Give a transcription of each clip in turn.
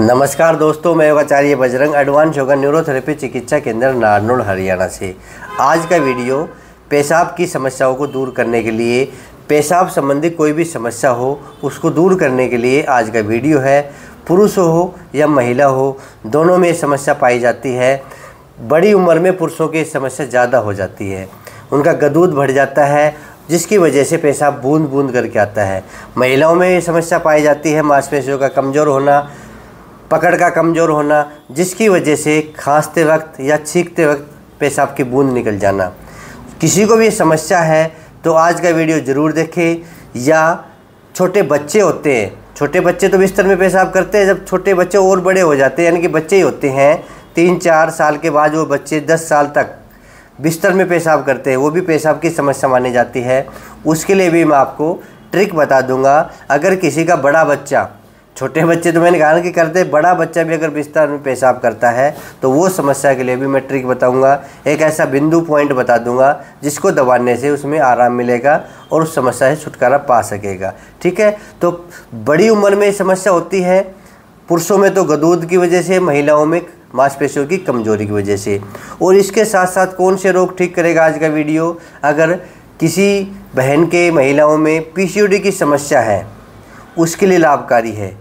नमस्कार दोस्तों, मैं योगाचार्य बजरंग एडवांस योगा न्यूरोथेरेपी चिकित्सा केंद्र नारनौल हरियाणा से। आज का वीडियो पेशाब की समस्याओं को दूर करने के लिए, पेशाब संबंधी कोई भी समस्या हो उसको दूर करने के लिए आज का वीडियो है। पुरुष हो या महिला हो, दोनों में समस्या पाई जाती है। बड़ी उम्र में पुरुषों की समस्या ज़्यादा हो जाती है, उनका गदूद बढ़ जाता है जिसकी वजह से पेशाब बूंद बूंद करके आता है। महिलाओं में ये समस्या पाई जाती है मांसपेशियों का कमज़ोर होना, पकड़ का कमज़ोर होना, जिसकी वजह से खांसते वक्त या छींकते वक्त पेशाब की बूंद निकल जाना। किसी को भी ये समस्या है तो आज का वीडियो ज़रूर देखें। या छोटे बच्चे होते हैं, छोटे बच्चे तो बिस्तर में पेशाब करते हैं, जब छोटे बच्चे और बड़े हो जाते हैं यानी कि बच्चे ही होते हैं 3-4 साल के बाद वो बच्चे 10 साल तक बिस्तर में पेशाब करते हैं, वो भी पेशाब की समस्या मानी जाती है। उसके लिए भी मैं आपको ट्रिक बता दूंगा। अगर किसी का बड़ा बच्चा, छोटे बच्चे तो मैंने कहा ना कि करते, बड़ा बच्चा भी अगर बिस्तर में पेशाब करता है तो वो समस्या के लिए भी मैं ट्रिक बताऊंगा। एक ऐसा बिंदु पॉइंट बता दूंगा जिसको दबाने से उसमें आराम मिलेगा और उस समस्या से छुटकारा पा सकेगा। ठीक है, तो बड़ी उम्र में समस्या होती है, पुरुषों में तो गदूद की वजह से, महिलाओं में मांसपेशियों की कमजोरी की वजह से। और इसके साथ साथ कौन से रोग ठीक करेगा आज का वीडियो। अगर किसी बहन के, महिलाओं में पीसीओडी की समस्या है उसके लिए लाभकारी है।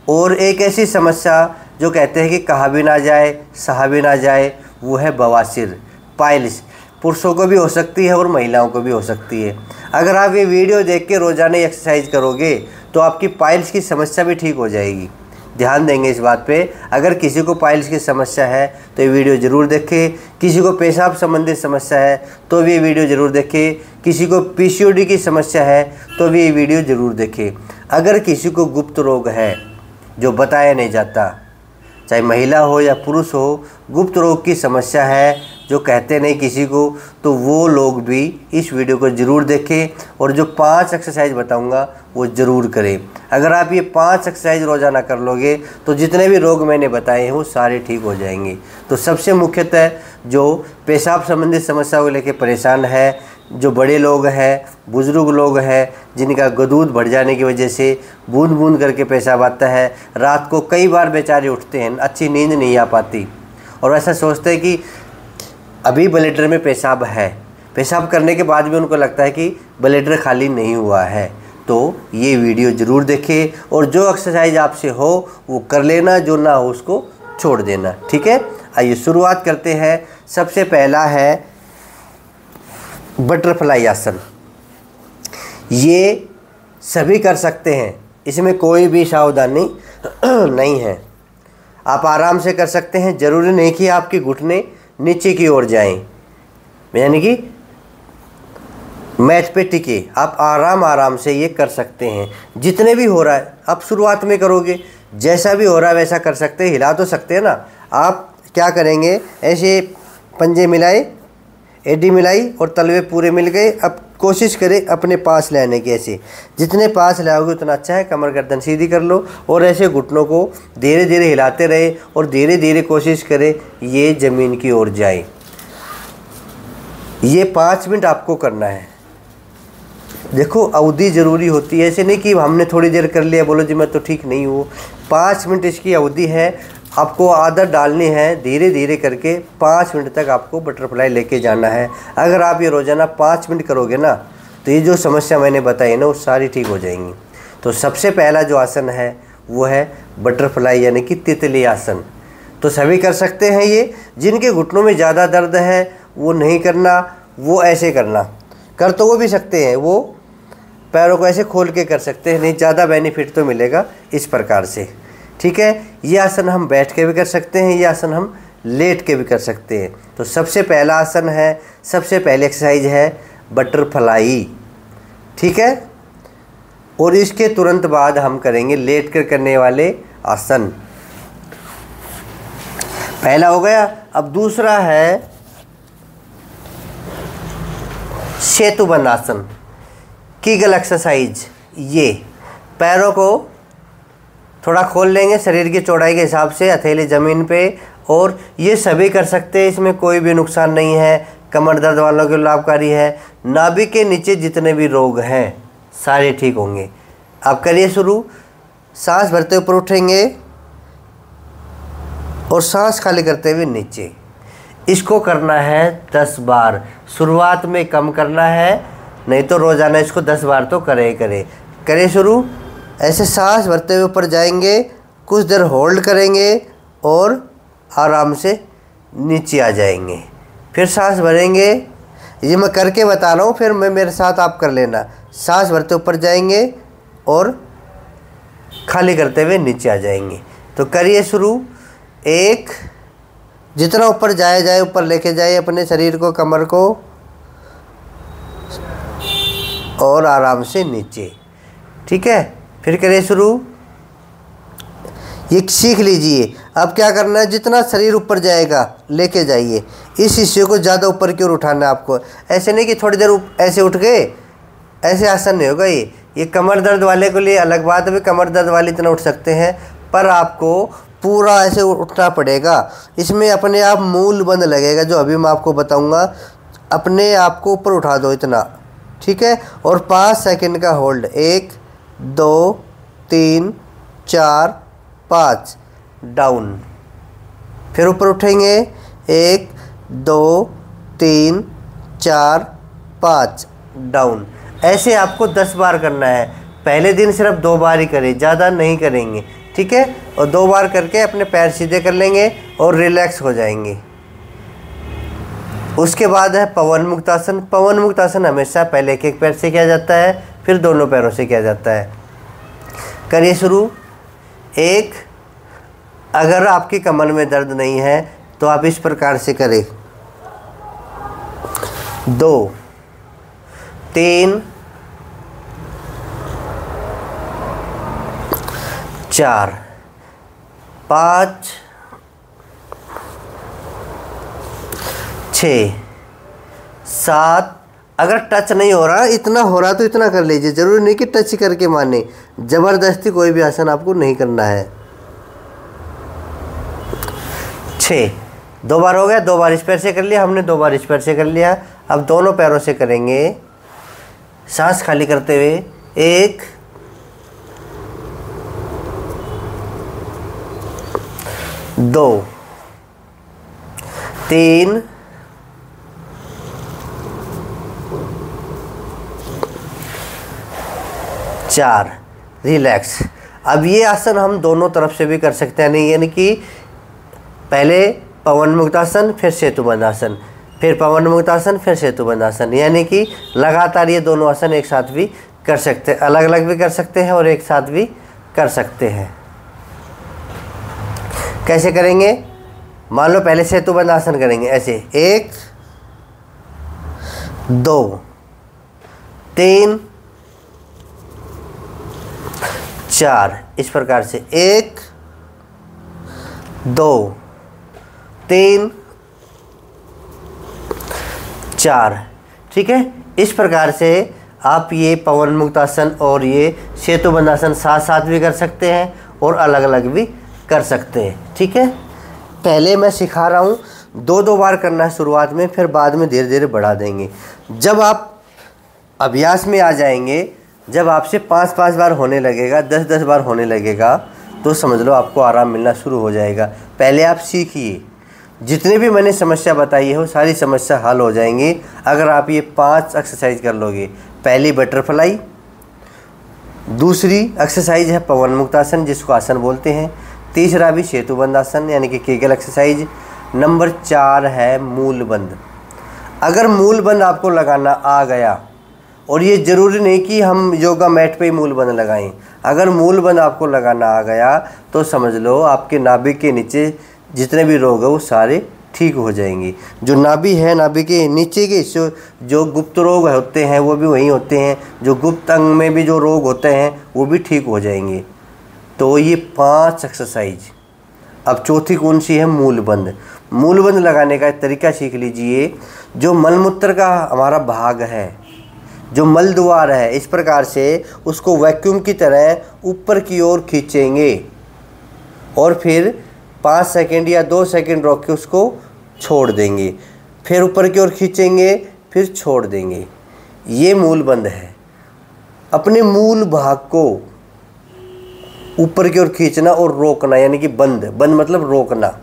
और एक ऐसी समस्या जो कहते हैं कि कहा भी ना जाए सहा भी ना जाए, वो है बवासीर, पाइल्स। पुरुषों को भी हो सकती है और महिलाओं को भी हो सकती है। अगर आप ये वीडियो देख के रोज़ाना एक्सरसाइज करोगे तो आपकी पाइल्स की समस्या भी ठीक हो जाएगी। ध्यान देंगे इस बात पे। अगर किसी को पाइल्स की समस्या है तो ये वीडियो ज़रूर देखें। किसी को पेशाब संबंधित समस्या है तो भी ये वीडियो ज़रूर देखें। किसी को पीसीओडी की समस्या है तो भी ये वीडियो ज़रूर देखें। अगर किसी को गुप्त रोग है जो बताया नहीं जाता, चाहे महिला हो या पुरुष हो, गुप्त रोग की समस्या है जो कहते नहीं किसी को, तो वो लोग भी इस वीडियो को ज़रूर देखें और जो 5 एक्सरसाइज बताऊंगा वो ज़रूर करें। अगर आप ये 5 एक्सरसाइज रोज़ाना कर लोगे तो जितने भी रोग मैंने बताए हैं वो सारे ठीक हो जाएंगे। तो सबसे मुख्यतः जो पेशाब संबंधित समस्या को लेकर परेशान है, जो बड़े लोग हैं, बुज़ुर्ग लोग हैं, जिनका गदूद बढ़ जाने की वजह से बूंद बूंद करके पेशाब आता है, रात को कई बार बेचारे उठते हैं, अच्छी नींद नहीं आ पाती और ऐसा सोचते हैं कि अभी ब्लैडर में पेशाब है, पेशाब करने के बाद भी उनको लगता है कि ब्लैडर खाली नहीं हुआ है। तो ये वीडियो ज़रूर देखें और जो एक्सरसाइज आपसे हो वो कर लेना, जो ना हो उसको छोड़ देना। ठीक है, आइए शुरुआत करते हैं। सबसे पहला है बटरफ्लाई आसन। ये सभी कर सकते हैं, इसमें कोई भी सावधानी नहीं है, आप आराम से कर सकते हैं। ज़रूरी नहीं कि आपके घुटने नीचे की ओर जाएं, यानी कि मैट पे टिके, आप आराम से ये कर सकते हैं। जितने भी हो रहा है आप शुरुआत में करोगे, जैसा भी हो रहा है वैसा कर सकते हैं। हिला तो सकते हैं ना। आप क्या करेंगे, ऐसे पंजे मिलाए, एडी मिलाई और तलवे पूरे मिल गए। अब कोशिश करें अपने पास लाने की, ऐसे जितने पास लाओगे उतना अच्छा है। कमर गर्दन सीधी कर लो और ऐसे घुटनों को धीरे धीरे हिलाते रहे और धीरे धीरे कोशिश करें ये ज़मीन की ओर जाए। ये 5 मिनट आपको करना है। देखो अवधि ज़रूरी होती है, ऐसे नहीं कि हमने थोड़ी देर कर लिया बोलो जी मैं तो ठीक नहीं हूँ। 5 मिनट इसकी अवधि है, आपको आदत डालनी है। धीरे धीरे करके 5 मिनट तक आपको बटरफ्लाई लेके जाना है। अगर आप ये रोज़ाना 5 मिनट करोगे ना तो ये जो समस्या मैंने बताई ना वो सारी ठीक हो जाएंगी। तो सबसे पहला जो आसन है वो है बटरफ्लाई यानी कि तितली आसन। तो सभी कर सकते हैं ये। जिनके घुटनों में ज़्यादा दर्द है वो नहीं करना, वो ऐसे करना। कर तो वो भी सकते हैं, वो पैरों को ऐसे खोल के कर सकते हैं, नहीं ज़्यादा बेनिफिट तो मिलेगा इस प्रकार से। ठीक है, ये आसन हम बैठ के भी कर सकते हैं, ये आसन हम लेट के भी कर सकते हैं। तो सबसे पहला आसन है, सबसे पहली एक्सरसाइज है बटरफ्लाई। ठीक है, और इसके तुरंत बाद हम करेंगे लेट कर करने वाले आसन। पहला हो गया। अब दूसरा है सेतुबंध आसन, कीगल एक्सरसाइज। ये पैरों को थोड़ा खोल लेंगे शरीर की चौड़ाई के हिसाब से, हथेली ज़मीन पे, और ये सभी कर सकते हैं, इसमें कोई भी नुकसान नहीं है। कमर दर्द वालों के लिए लाभकारी है। नाभि के नीचे जितने भी रोग हैं सारे ठीक होंगे। आप करिए शुरू। सांस भरते ऊपर उठेंगे, और सांस खाली करते हुए नीचे। इसको करना है 10 बार। शुरुआत में कम करना है, नहीं तो रोज़ाना इसको 10 बार तो करे शुरू। ऐसे सांस भरते हुए ऊपर जाएंगे, कुछ देर होल्ड करेंगे और आराम से नीचे आ जाएंगे। फिर सांस भरेंगे, ये मैं करके बता रहा हूँ, फिर मेरे साथ आप कर लेना। सांस भरते ऊपर जाएंगे और खाली करते हुए नीचे आ जाएंगे। तो करिए शुरू। 1, जितना ऊपर जाए ऊपर लेके जाए अपने शरीर को, कमर को, और आराम से नीचे। ठीक है, फिर करिए शुरू। ये सीख लीजिए। अब क्या करना है, जितना शरीर ऊपर जाएगा लेके जाइए। इस हिस्से को ज़्यादा ऊपर की ओर उठाना है आपको। ऐसे नहीं कि थोड़ी देर ऐसे उठ गए, ऐसे आसन नहीं होगा। ये कमर दर्द वाले के लिए अलग बात है, कमर दर्द वाले इतना उठ सकते हैं, पर आपको पूरा ऐसे उठना पड़ेगा। इसमें अपने आप मूल बंद लगेगा, जो अभी मैं आपको बताऊंगा। अपने आप को ऊपर उठा दो इतना, ठीक है, और 5 सेकंड का होल्ड। 1 2 3 4 5, डाउन। फिर ऊपर उठेंगे, 1 2 3 4 5, डाउन। ऐसे आपको 10 बार करना है। पहले दिन सिर्फ 2 बार ही करें, ज़्यादा नहीं करेंगे, ठीक है। और 2 बार करके अपने पैर सीधे कर लेंगे और रिलैक्स हो जाएंगे। उसके बाद है पवन मुक्तासन। पवन मुक्तासन हमेशा पहले एक पैर से किया जाता है, फिर दोनों पैरों से किया जाता है। करिए शुरू। 1, अगर आपकी कमर में दर्द नहीं है तो आप इस प्रकार से करें। 2 3 4 5 6 7। अगर टच नहीं हो रहा, इतना हो रहा तो इतना कर लीजिए, जरूरी नहीं कि टच करके माने। ज़बरदस्ती कोई भी आसन आपको नहीं करना है। 6, 2 बार हो गया। 2 बार इस पैर से कर लिया हमने, 2 बार इस पैर से कर लिया। अब दोनों पैरों से करेंगे, सांस खाली करते हुए। 1 2 3 4, रिलैक्स। अब ये आसन हम दोनों तरफ से भी कर सकते हैं, नहीं यानी कि पहले पवन मुक्तासन, फिर सेतुबंध आसन, फिर पवन मुक्तासन, फिर सेतुबंध आसन, यानी कि लगातार ये दोनों आसन एक साथ भी कर सकते हैं, अलग अलग भी कर सकते हैं और एक साथ भी कर सकते हैं। कैसे करेंगे? मान लो पहले सेतुबंध आसन करेंगे ऐसे, 1 2 3 4, इस प्रकार से 1 2 3 4, ठीक है। इस प्रकार से आप ये पवन मुक्तासन और ये सेतुबंध आसन साथ साथ भी कर सकते हैं और अलग अलग भी कर सकते हैं, ठीक है। पहले मैं सिखा रहा हूँ, 2 बार करना है शुरुआत में, फिर बाद में धीरे धीरे बढ़ा देंगे। जब आप अभ्यास में आ जाएंगे, जब आपसे 5 बार होने लगेगा, 10 बार होने लगेगा, तो समझ लो आपको आराम मिलना शुरू हो जाएगा। पहले आप सीखिए, जितने भी मैंने समस्या बताई है वो सारी समस्या हल हो जाएंगी अगर आप ये 5 एक्सरसाइज कर लोगे। पहली बटरफ्लाई, दूसरी एक्सरसाइज है पवन मुक्तासन जिसको आसन बोलते हैं, तीसरा भी सेतुबंध आसन यानी कि केगल एक्सरसाइज, नंबर 4 है मूलबंध। अगर मूलबंध आपको लगाना आ गया, और ये ज़रूरी नहीं कि हम योगा मैट पे ही मूलबंध लगाएं, अगर मूलबंध आपको लगाना आ गया तो समझ लो आपके नाभि के नीचे जितने भी रोग है वो सारे ठीक हो जाएंगे। जो नाभि है, नाभि के नीचे के हिस्से जो गुप्त रोग होते हैं वो भी वहीं होते हैं, जो गुप्त अंग में भी जो रोग होते हैं वो भी ठीक हो जाएंगे। तो ये 5 एक्सरसाइज। अब चौथी कौन सी है? मूलबंध। मूलबंध लगाने का तरीका सीख लीजिए। जो मलमूत्र का हमारा भाग है, जो मल द्वार है, इस प्रकार से उसको वैक्यूम की तरह ऊपर की ओर खींचेंगे और फिर 5 सेकंड या 2 सेकंड रोक के उसको छोड़ देंगे, फिर ऊपर की ओर खींचेंगे, फिर छोड़ देंगे। ये मूलबंध है। अपने मूल भाग को ऊपर की ओर खींचना और रोकना, यानी कि बंद, बंद मतलब रोकना,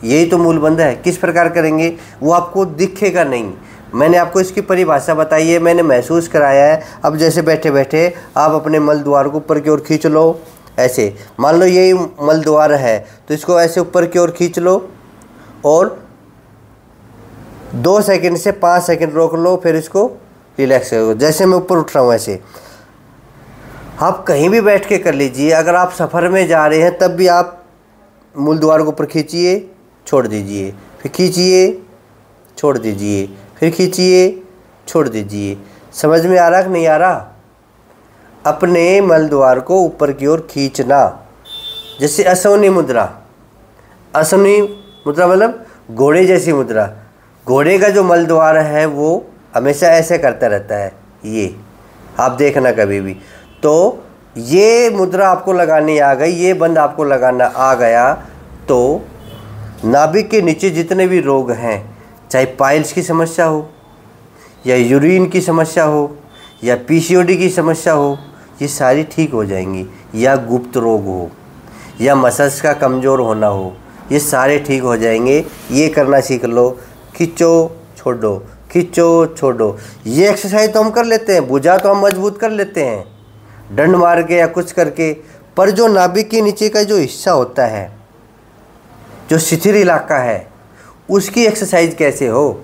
यही तो मूल बंध है। किस प्रकार करेंगे वो आपको दिखेगा नहीं, मैंने आपको इसकी परिभाषा बताई है, मैंने महसूस कराया है। अब जैसे बैठे बैठे आप अपने मल द्वार को ऊपर की ओर खींच लो, ऐसे मान लो यही मल द्वार है तो इसको ऐसे ऊपर की ओर खींच लो और 2 सेकंड से 5 सेकंड रोक लो, फिर इसको रिलैक्स करो। जैसे मैं ऊपर उठ रहा हूँ ऐसे आप कहीं भी बैठ के कर लीजिए। अगर आप सफ़र में जा रहे हैं तब भी आप मूल द्वार को ऊपर खींचिए, छोड़ दीजिए, फिर खींचिए, छोड़ दीजिए, फिर खींचिए, छोड़ दीजिए। समझ में आ रहा कि नहीं आ रहा? अपने मल द्वार को ऊपर की ओर खींचना। जैसे असवनी मुद्रा, असवनी मुद्रा मतलब घोड़े जैसी मुद्रा। घोड़े का जो मल द्वार है वो हमेशा ऐसे करता रहता है, ये आप देखना कभी भी। तो ये मुद्रा आपको लगानी आ गई, ये बंद आपको लगाना आ गया तो नाभिक के नीचे जितने भी रोग हैं, चाहे पाइल्स की समस्या हो या यूरिन की समस्या हो या पीसीओडी की समस्या हो, ये सारी ठीक हो जाएंगी। या गुप्त रोग हो या मसल्स का कमज़ोर होना हो, ये सारे ठीक हो जाएंगे। ये करना सीख लो, खींचो छोड़ो, खींचो छोड़ो। ये एक्सरसाइज तो हम कर लेते हैं, भुजा तो हम मजबूत कर लेते हैं डंड मार के या कुछ करके, पर जो नाभिक के नीचे का जो हिस्सा होता है, जो शिथिल इलाका है, उसकी एक्सरसाइज कैसे हो,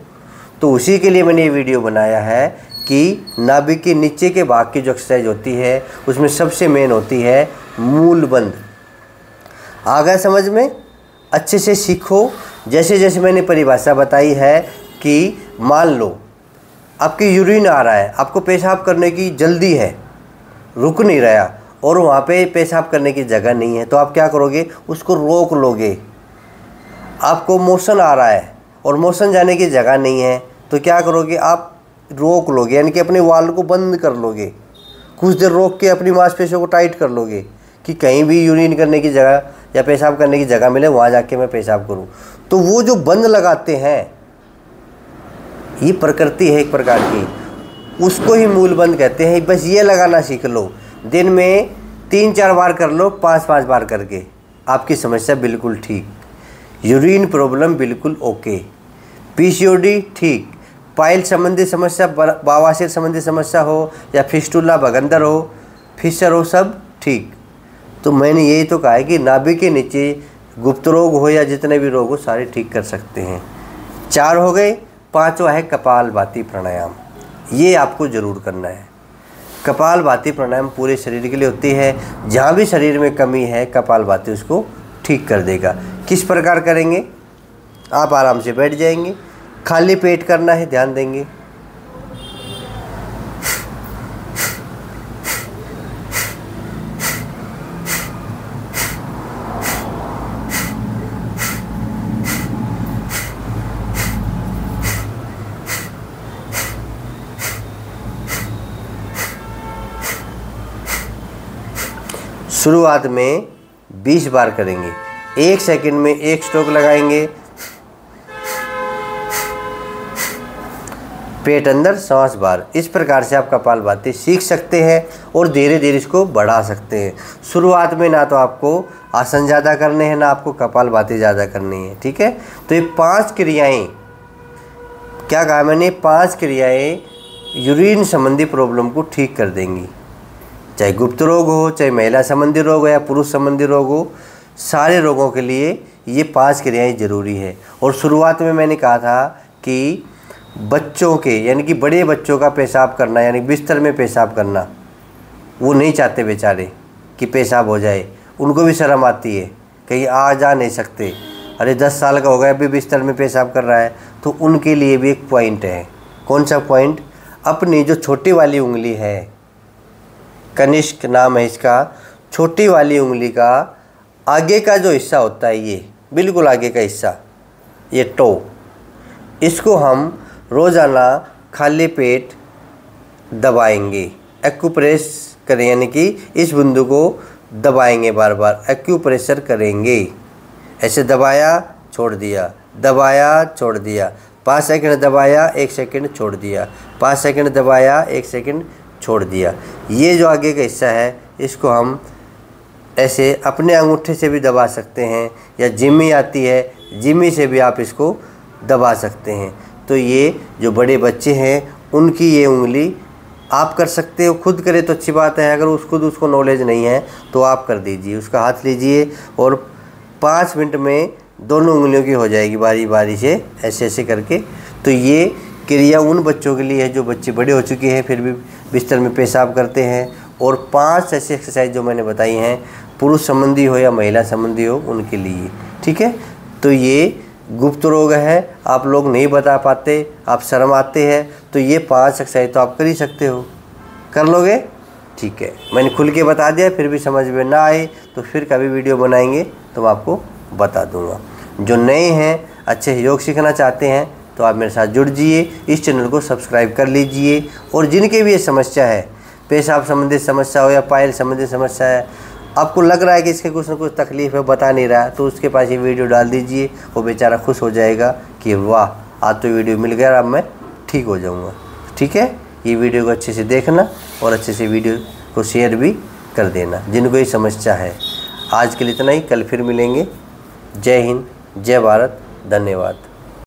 तो उसी के लिए मैंने ये वीडियो बनाया है कि नाभिक के नीचे के भाग की जो एक्सरसाइज होती है उसमें सबसे मेन होती है मूल बंध। आ गया समझ में? अच्छे से सीखो। जैसे जैसे मैंने परिभाषा बताई है कि मान लो आपकी यूरिन आ रहा है, आपको पेशाब करने की जल्दी है, रुक नहीं रहा और वहाँ पे पेशाब करने की जगह नहीं है, तो आप क्या करोगे? उसको रोक लोगे। आपको मोशन आ रहा है और मोशन जाने की जगह नहीं है, तो क्या करोगे? आप रोक लोगे, यानी कि अपने वाल्व को बंद कर लोगे। कुछ देर रोक के अपनी मांसपेशियों को टाइट कर लोगे कि कहीं भी यूरिन करने की जगह या पेशाब करने की जगह मिले, वहाँ जाके मैं पेशाब करूँ। तो वो जो बंद लगाते हैं, ये प्रकृति है एक प्रकार की, उसको ही मूल बंद कहते हैं। बस ये लगाना सीख लो। दिन में 3-4 बार कर लो, 5-5 बार करके, आपकी समस्या बिल्कुल ठीक। यूरिन प्रॉब्लम बिल्कुल ओके, पीसीओडी ठीक, पाइल संबंधी समस्या, बवासीर संबंधी समस्या हो या फिस्टुला भगंदर हो, फिशर हो, सब ठीक। तो मैंने यही तो कहा है कि नाभि के नीचे गुप्त रोग हो या जितने भी रोग हो, सारे ठीक कर सकते हैं। 4 हो गए। 5वां है कपालभाति प्राणायाम। ये आपको ज़रूर करना है। कपालभाति प्राणायाम पूरे शरीर के लिए होती है। जहाँ भी शरीर में कमी है, कपालभाति उसको ठीक कर देगा। किस प्रकार करेंगे? आप आराम से बैठ जाएंगे, खाली पेट करना है, ध्यान देंगे। शुरुआत में 20 बार करेंगे। 1 सेकंड में 1 स्ट्रोक लगाएंगे, पेट अंदर 7 बार। इस प्रकार से आप कपालभाति सीख सकते हैं और धीरे धीरे इसको बढ़ा सकते हैं। शुरुआत में ना तो आपको आसन ज़्यादा करने हैं, ना आपको कपालभाति ज़्यादा करनी है, ठीक है? तो ये 5 क्रियाएं, क्या कहा मैंने? 5 क्रियाएं यूरिन संबंधी प्रॉब्लम को ठीक कर देंगी। चाहे गुप्त रोग हो, चाहे महिला संबंधी रोग हो या पुरुष संबंधी रोग हो, सारे रोगों के लिए ये 5 क्रियाएं ज़रूरी है। और शुरुआत में मैंने कहा था कि बच्चों के, यानी कि बड़े बच्चों का पेशाब करना, यानी बिस्तर में पेशाब करना, वो नहीं चाहते बेचारे कि पेशाब हो जाए, उनको भी शर्म आती है, कहीं आ जा नहीं सकते। अरे 10 साल का हो गया अभी बिस्तर में पेशाब कर रहा है, तो उनके लिए भी एक पॉइंट है। कौन सा पॉइंट? अपनी जो छोटी वाली उंगली है, कनिष्क नाम है इसका, छोटी वाली उंगली का आगे का जो हिस्सा होता है, ये बिल्कुल आगे का हिस्सा, ये टो, इसको हम रोज़ाना खाली पेट दबाएंगे, एक्यूप्रेस करें, यानी कि इस बिंदु को दबाएंगे, बार बार एक्यूप्रेशर करेंगे। ऐसे दबाया, छोड़ दिया, दबाया, छोड़ दिया, 5 सेकंड दबाया, 1 सेकंड छोड़ दिया, 5 सेकंड दबाया, 1 सेकंड छोड़ दिया। ये जो आगे का हिस्सा है, इसको हम ऐसे अपने अंगूठे से भी दबा सकते हैं, या जिम्मी आती है जिमी से भी आप इसको दबा सकते हैं। तो ये जो बड़े बच्चे हैं उनकी ये उंगली आप कर सकते हो, खुद करे तो अच्छी बात है, अगर उसको नॉलेज नहीं है तो आप कर दीजिए। उसका हाथ लीजिए और 5 मिनट में दोनों उंगलियों की हो जाएगी बारी बारी से, ऐसे ऐसे करके। तो ये क्रिया उन बच्चों के लिए है जो बच्चे बड़े हो चुके हैं फिर भी बिस्तर में पेशाब करते हैं। और 5 ऐसी एक्सरसाइज जो मैंने बताई हैं, पुरुष संबंधी हो या महिला संबंधी हो उनके लिए, ठीक है। तो ये गुप्त रोग है, आप लोग नहीं बता पाते, आप शर्म आते हैं, तो ये 5 एक्सरसाइज तो आप कर ही सकते हो। कर लोगे? ठीक है, मैंने खुल के बता दिया, फिर भी समझ में ना आए तो फिर कभी वीडियो बनाएंगे तो मैं आपको बता दूंगा। जो नए हैं, अच्छे योग सीखना चाहते हैं तो आप मेरे साथ जुड़ जाइए, इस चैनल को सब्सक्राइब कर लीजिए। और जिनके भी ये समस्या है, पेशाब संबंधित समस्या हो या पायल संबंधित समस्या है, आपको लग रहा है कि इसके कुछ ना कुछ तकलीफ़ है, बता नहीं रहा, तो उसके पास ये वीडियो डाल दीजिए, वो बेचारा खुश हो जाएगा कि वाह आज तो वीडियो मिल गया, अब मैं ठीक हो जाऊँगा। ठीक है, ये वीडियो को अच्छे से देखना और अच्छे से वीडियो को शेयर भी कर देना जिनको ये समस्या है। आज के लिए इतना ही, कल फिर मिलेंगे। जय हिंद, जय भारत, धन्यवाद।